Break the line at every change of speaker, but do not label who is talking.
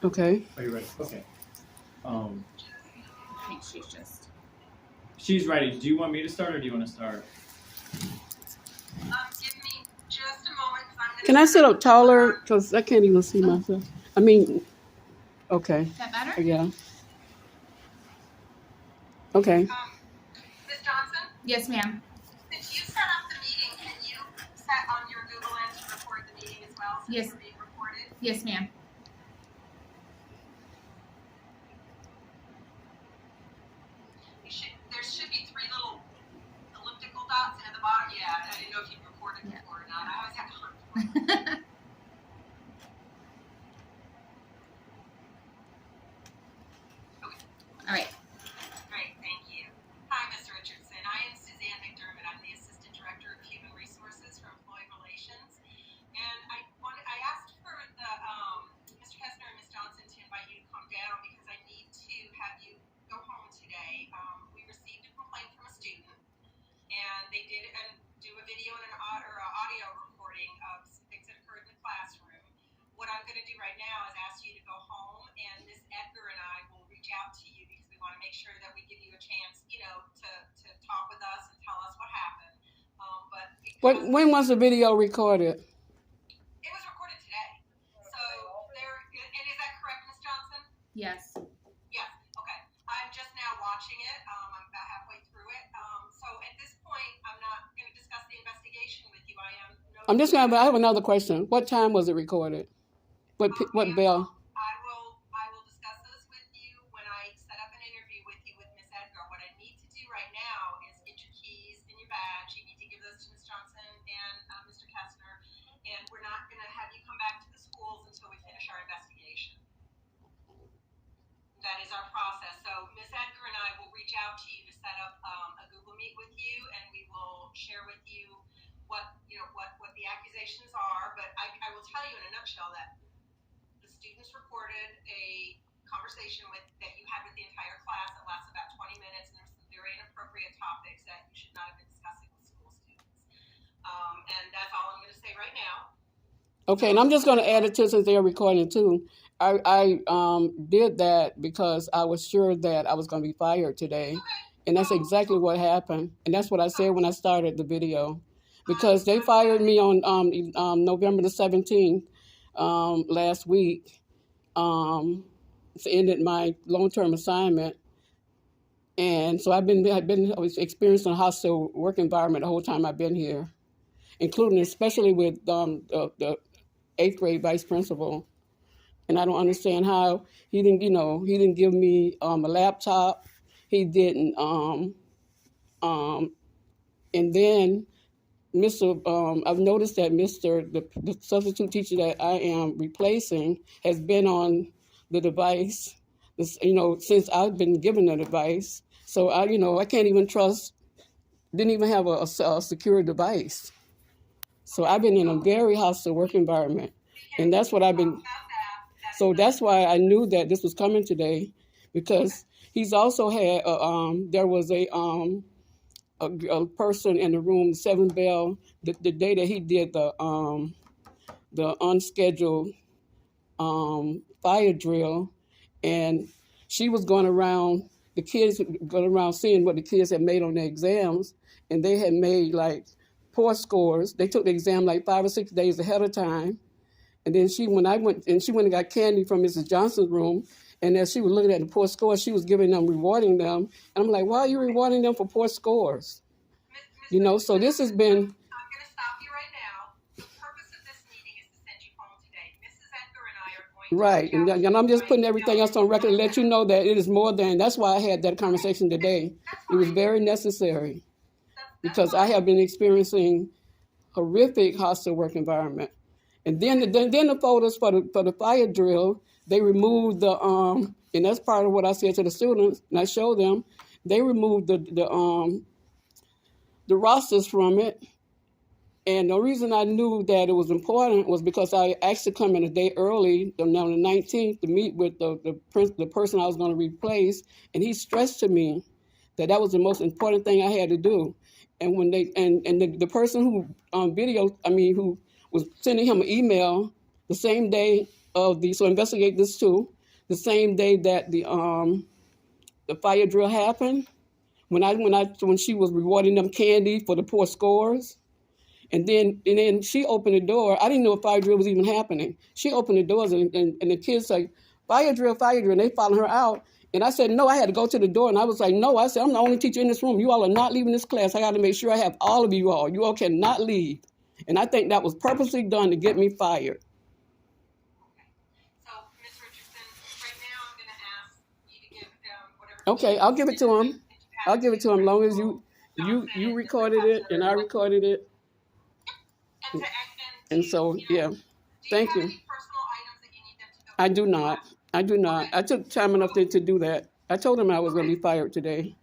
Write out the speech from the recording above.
Okay.
Are you ready? Okay.
I think
She's ready. Do you want me to start, or do you want to start?
Give me just a moment, because I'm going to...
Can I sit up taller? Because I can't even see myself. I mean, okay.
Is that better?
Yeah. Okay.
Ms. Johnson,
Yes, ma'am.
since you set up the meeting, can you set on your Google Lens to record the meeting as well, since
Yes.
we're being recorded?
Yes, ma'am.
There should be 3 little elliptical dots at the bottom. Yeah, I didn't know if you'd recorded before or not. I always have to hunt for it.
All right.
Great, thank you. Hi, Mr. Richardson. I am Sunan McDermott. I'm the Assistant Director of Human Resources for Employee Relations. And I asked for the Mr. Kessler and Ms. Johnson to invite you to come down because I need to have you go home today. We received a complaint from a student, and they did do a video and an audio recording of some things that occurred in the classroom. What I'm going to do right now is ask you to go home, and Ms. Edgar and I will reach out to you because we want to make sure that we give you a chance, to talk with us and tell us what happened.
When was the video recorded?
It was recorded today. So and is that correct, Ms. Johnson?
Yes.
Yes. Okay. I'm just now watching it. I'm about halfway through it. So at this point, I'm not going to discuss the investigation with you. I
have another question. What time was it recorded? What bell?
I will discuss those with you when I set up an interview with you with Ms. Edgar. What I need to do right now is get your keys and your badge. You need to give those to Ms. Johnson and Mr. Kessler. And we're not going to have you come back to the schools until we finish our investigation. That is our process. So Ms. Edgar and I will reach out to you to set up a Google Meet with you, and we will share with you what the accusations are. But I will tell you in a nutshell that the students recorded a conversation that you had with the entire class that lasted about 20 minutes, and there's some very inappropriate topics that you should not have been discussing with school students. And that's all I'm going to say right now.
Okay, and I'm just going to add it to since they're recording too. I did that because I was sure that I was going to be fired today. Okay. And that's exactly what happened. And that's what I said when I started the video. Because they fired me on November the 17th last week. It's ended my long-term assignment. And so I was experiencing a hostile work environment the whole time I've been here, including especially with the 8th grade vice principal. And I don't understand how he didn't give me a laptop. He didn't, and then I've noticed that the substitute teacher that I am replacing has been on the device, since I've been given the device. So I can't even trust, didn't even have a secure device. So I've been in a very hostile work environment. And that's what so that's why I knew that this was coming today, because he's also had, there was a person in the room, 7 Bell, the day that he did the unscheduled fire drill, and she was going around, the kids going around seeing what the kids had made on their exams, and they had made like poor scores. They took the exam like 5 or 6 days ahead of time. And then she went and got candy from Mrs. Johnson's room. And as she was looking at the poor scores, she was rewarding them. And I'm like, why are you rewarding them for poor scores? So this has been...
I'm going to stop you right now. The purpose of this meeting is to send you home today. Mrs. Edgar and I are going to...
Right, and I'm just putting everything else on record to let you know that it is more than... That's why I had that conversation today. It was very necessary, because I have been experiencing horrific hostile work environment. And then the photos for the fire drill, they removed the and that's part of what I said to the students, and I showed them. They removed the rosters from it, and the reason I knew that it was important was because I asked to come in a day early, on the 19th, to meet with the person I was going to replace, and he stressed to me that was the most important thing I had to do. And when the person who who was sending him an email the same day of the, so investigate this too. The same day that the fire drill happened, when she was rewarding them candy for the poor scores. And then she opened the door. I didn't know if fire drill was even happening. She opened the doors and the kids say, fire drill, and they followed her out. And I said, no, I had to go to the door. And I was like, no, I said, I'm the only teacher in this room. You all are not leaving this class. I got to make sure I have all of you all. You all cannot leave. And I think that was purposely done to get me fired.
So, Ms. Richardson, right now I'm going to ask you to give whatever.
Okay, I'll give it to him. I'll give it to him as long as you recorded it and I recorded it. And so, yeah, thank you.
Do you have any personal items that you need them to go?
I do not. I do not. I took time enough to do that. I told him I was going to be fired today.